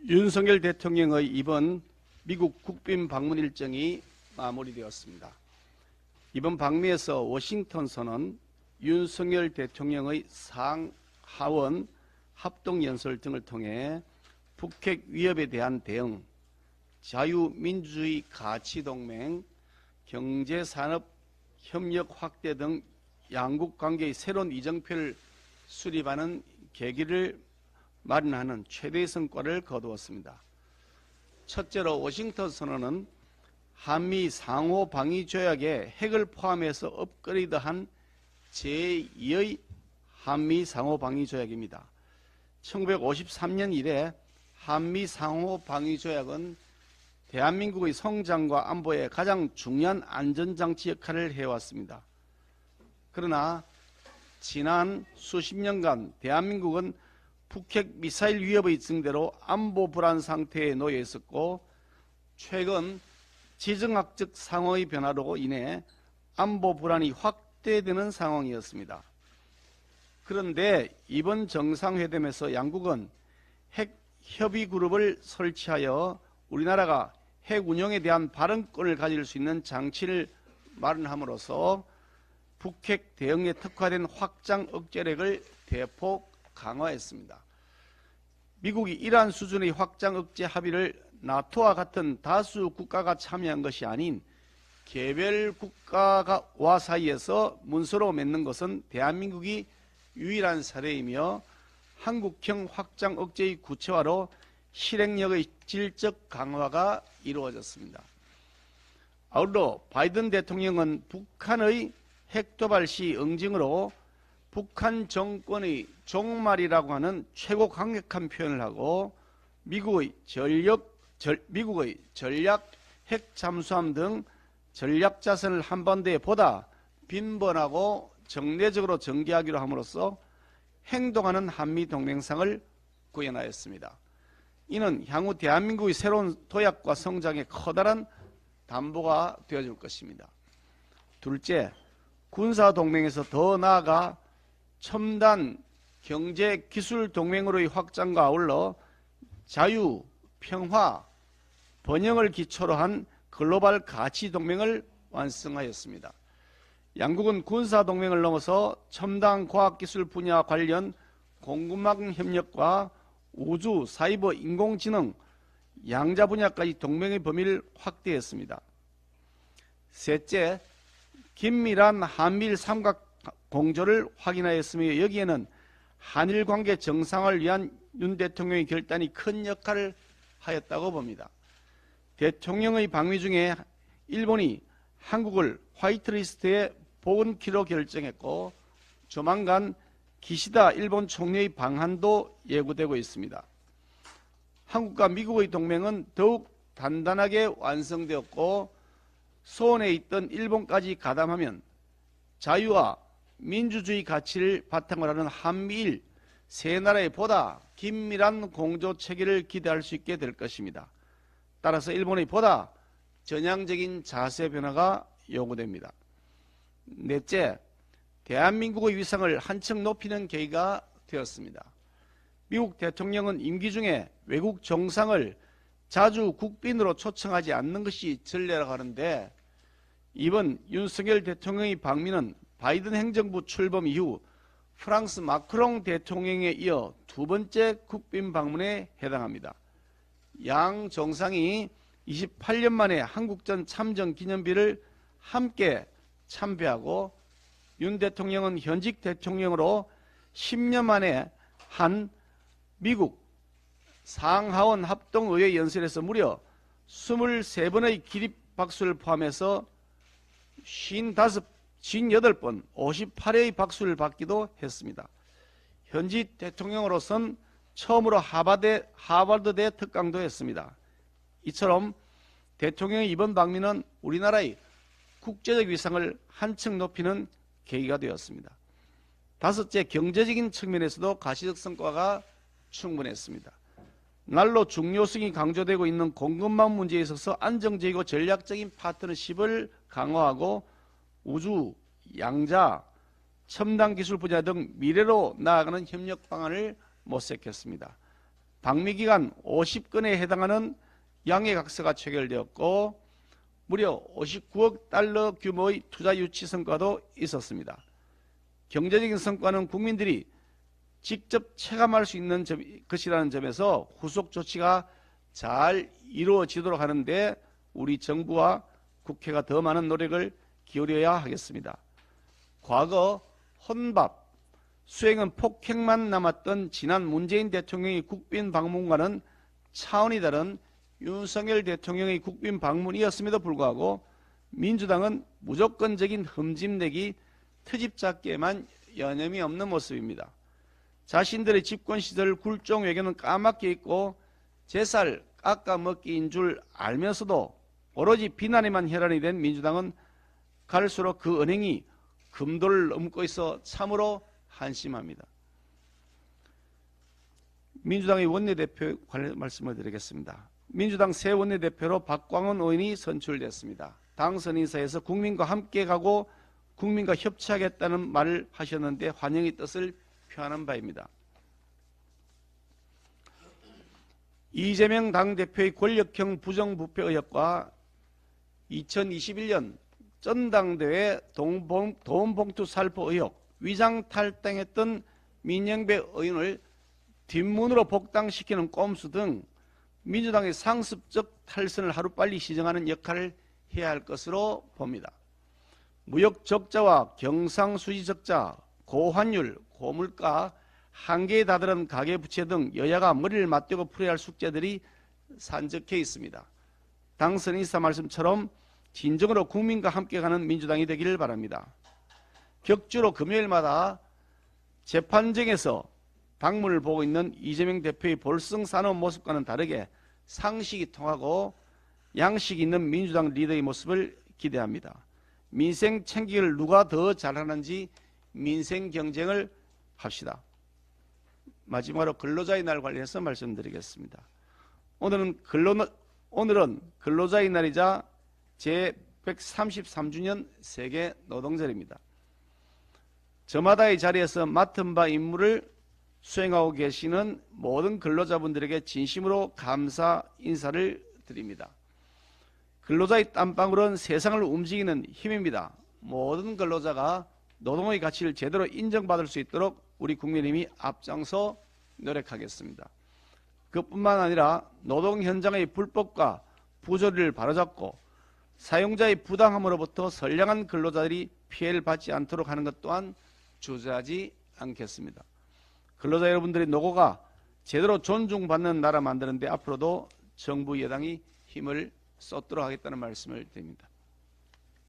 윤석열 대통령의 이번 미국 국빈 방문 일정이 마무리되었습니다. 이번 방미에서 워싱턴 선언, 윤석열 대통령의 상하원 합동연설 등을 통해 북핵 위협에 대한 대응, 자유민주주의 가치동맹, 경제산업협력 확대 등 양국 관계의 새로운 이정표를 수립하는 계기를 마련하는 최대의 성과를 거두었습니다. 첫째로 워싱턴 선언은 한미 상호 방위 조약에 핵을 포함해서 업그레이드한 제2의 한미 상호 방위 조약입니다. 1953년 이래 한미 상호 방위 조약은 대한민국의 성장과 안보에 가장 중요한 안전장치 역할을 해왔습니다. 그러나 지난 수십 년간 대한민국은 북핵 미사일 위협의 증대로 안보 불안 상태에 놓여 있었고, 최근 지정학적 상황의 변화로 인해 안보 불안이 확대되는 상황이었습니다. 그런데 이번 정상회담에서 양국은 핵 협의 그룹을 설치하여 우리나라가 핵 운용에 대한 발언권을 가질 수 있는 장치를 마련함으로써 북핵 대응에 특화된 확장 억제력을 대폭 강화했습니다. 미국이 이러한 수준의 확장 억제 합의를 나토와 같은 다수 국가가 참여한 것이 아닌 개별 국가와 사이에서 문서로 맺는 것은 대한민국이 유일한 사례이며 한국형 확장 억제의 구체화로 실행력의 질적 강화가 이루어졌습니다. 아울러 바이든 대통령은 북한의 핵도발 시 응징으로 북한 정권의 종말이라고 하는 최고 강력한 표현을 하고 미국의 전략 핵 잠수함 등 전략 자산을 한반도에 보다 빈번하고 정례적으로 전개하기로 함으로써 행동하는 한미 동맹상을 구현하였습니다. 이는 향후 대한민국의 새로운 도약과 성장에 커다란 담보가 되어줄 것입니다. 둘째, 군사동맹에서 더 나아가 첨단 경제기술 동맹으로의 확장과 아울러 자유, 평화, 번영을 기초로 한 글로벌 가치 동맹을 완성하였습니다. 양국은 군사동맹을 넘어서 첨단 과학기술 분야 관련 공급망 협력과 우주, 사이버, 인공지능, 양자 분야까지 동맹의 범위를 확대했습니다. 셋째, 긴밀한 한미일 삼각 공조를 확인하였으며 여기에는 한일 관계 정상화를 위한 윤 대통령의 결단이 큰 역할을 하였다고 봅니다. 대통령의 방미 중에 일본이 한국을 화이트리스트에 복원키로 결정했고 조만간 기시다 일본 총리의 방한도 예고되고 있습니다. 한국과 미국의 동맹은 더욱 단단하게 완성되었고 소원에 있던 일본까지 가담하면 자유와 민주주의 가치를 바탕으로 하는 한미일 세 나라의 보다 긴밀한 공조 체계를 기대할 수 있게 될 것입니다. 따라서 일본의 보다 전향적인 자세 변화가 요구됩니다. 넷째, 대한민국의 위상을 한층 높이는 계기가 되었습니다. 미국 대통령은 임기 중에 외국 정상을 자주 국빈으로 초청하지 않는 것이 전례라고 하는데 이번 윤석열 대통령의 방미는 바이든 행정부 출범 이후 프랑스 마크롱 대통령에 이어 두 번째 국빈 방문에 해당합니다. 양 정상이 28년 만에 한국전 참전 기념비를 함께 참배하고 윤 대통령은 현직 대통령으로 10년 만에 한 미국 상하원 합동의회 연설에서 무려 23번의 기립박수를 포함해서 58번 58회의 박수를 받기도 했습니다. 현직 대통령으로선 처음으로 하버드대 특강도 했습니다. 이처럼 대통령의 이번 방미는 우리나라의 국제적 위상을 한층 높이는 계기가 되었습니다. 다섯째, 경제적인 측면에서도 가시적 성과가 충분했습니다. 날로 중요성이 강조되고 있는 공급망 문제에 있어서 안정적이고 전략적인 파트너십을 강화하고 우주, 양자, 첨단 기술 분야 등 미래로 나아가는 협력 방안을 모색했습니다. 방미기간 50건에 해당하는 양해각서가 체결되었고 무려 59억 달러 규모의 투자 유치 성과도 있었습니다. 경제적인 성과는 국민들이 직접 체감할 수 있는 것이라는 점에서 후속 조치가 잘 이루어지도록 하는데 우리 정부와 국회가 더 많은 노력을 기울여야 하겠습니다. 과거 혼밥, 수행은 폭행만 남았던 지난 문재인 대통령의 국빈 방문과는 차원이 다른 윤석열 대통령의 국빈 방문이었음에도 불구하고 민주당은 무조건적인 흠집내기, 트집잡기에만 여념이 없는 모습입니다. 자신들의 집권 시절 굴종 외교는 까맣게 잊고 제살 깎아먹기인 줄 알면서도 오로지 비난에만 혈안이 된 민주당은 갈수록 그 은행이 금도를 넘고 있어 참으로 한심합니다. 민주당의 원내대표 관련 말씀을 드리겠습니다. 민주당 새 원내대표로 박광원 의원이 선출됐습니다. 당선 인사에서 국민과 함께 가고 국민과 협치하겠다는 말을 하셨는데 환영의 뜻을 표하는 바입니다. 이재명 당대표의 권력형 부정부패 의혹과 2021년 전당대회 돈봉투 살포 의혹, 위장 탈당했던 민영배 의원을 뒷문으로 복당시키는 꼼수 등 민주당의 상습적 탈선을 하루빨리 시정하는 역할을 해야 할 것으로 봅니다. 무역 적자와 경상수지 적자, 고환율, 고물가, 한계에 다다른 가계부채 등 여야가 머리를 맞대고 풀어야 할 숙제들이 산적해 있습니다. 당선 인사 말씀처럼 진정으로 국민과 함께 가는 민주당이 되기를 바랍니다. 격주로 금요일마다 재판정에서 당문을 보고 있는 이재명 대표의 볼썽사나운 모습과는 다르게 상식이 통하고 양식이 있는 민주당 리더의 모습을 기대합니다. 민생 챙기기를 누가 더 잘하는지 민생 경쟁을 합시다. 마지막으로 근로자의 날 관련해서 말씀드리겠습니다. 오늘은 근로자의 날이자 제133주년 세계 노동절입니다. 저마다의 자리에서 맡은 바 임무를 수행하고 계시는 모든 근로자분들에게 진심으로 감사 인사를 드립니다. 근로자의 땀방울은 세상을 움직이는 힘입니다. 모든 근로자가 노동의 가치를 제대로 인정받을 수 있도록 우리 국민의힘이 앞장서 노력하겠습니다. 그뿐만 아니라 노동 현장의 불법과 부조리를 바로잡고 사용자의 부당함으로부터 선량한 근로자들이 피해를 받지 않도록 하는 것 또한 주저하지 않겠습니다. 근로자 여러분들의 노고가 제대로 존중받는 나라 만드는 데 앞으로도 정부 여당이 힘을 쏟도록 하겠다는 말씀을 드립니다.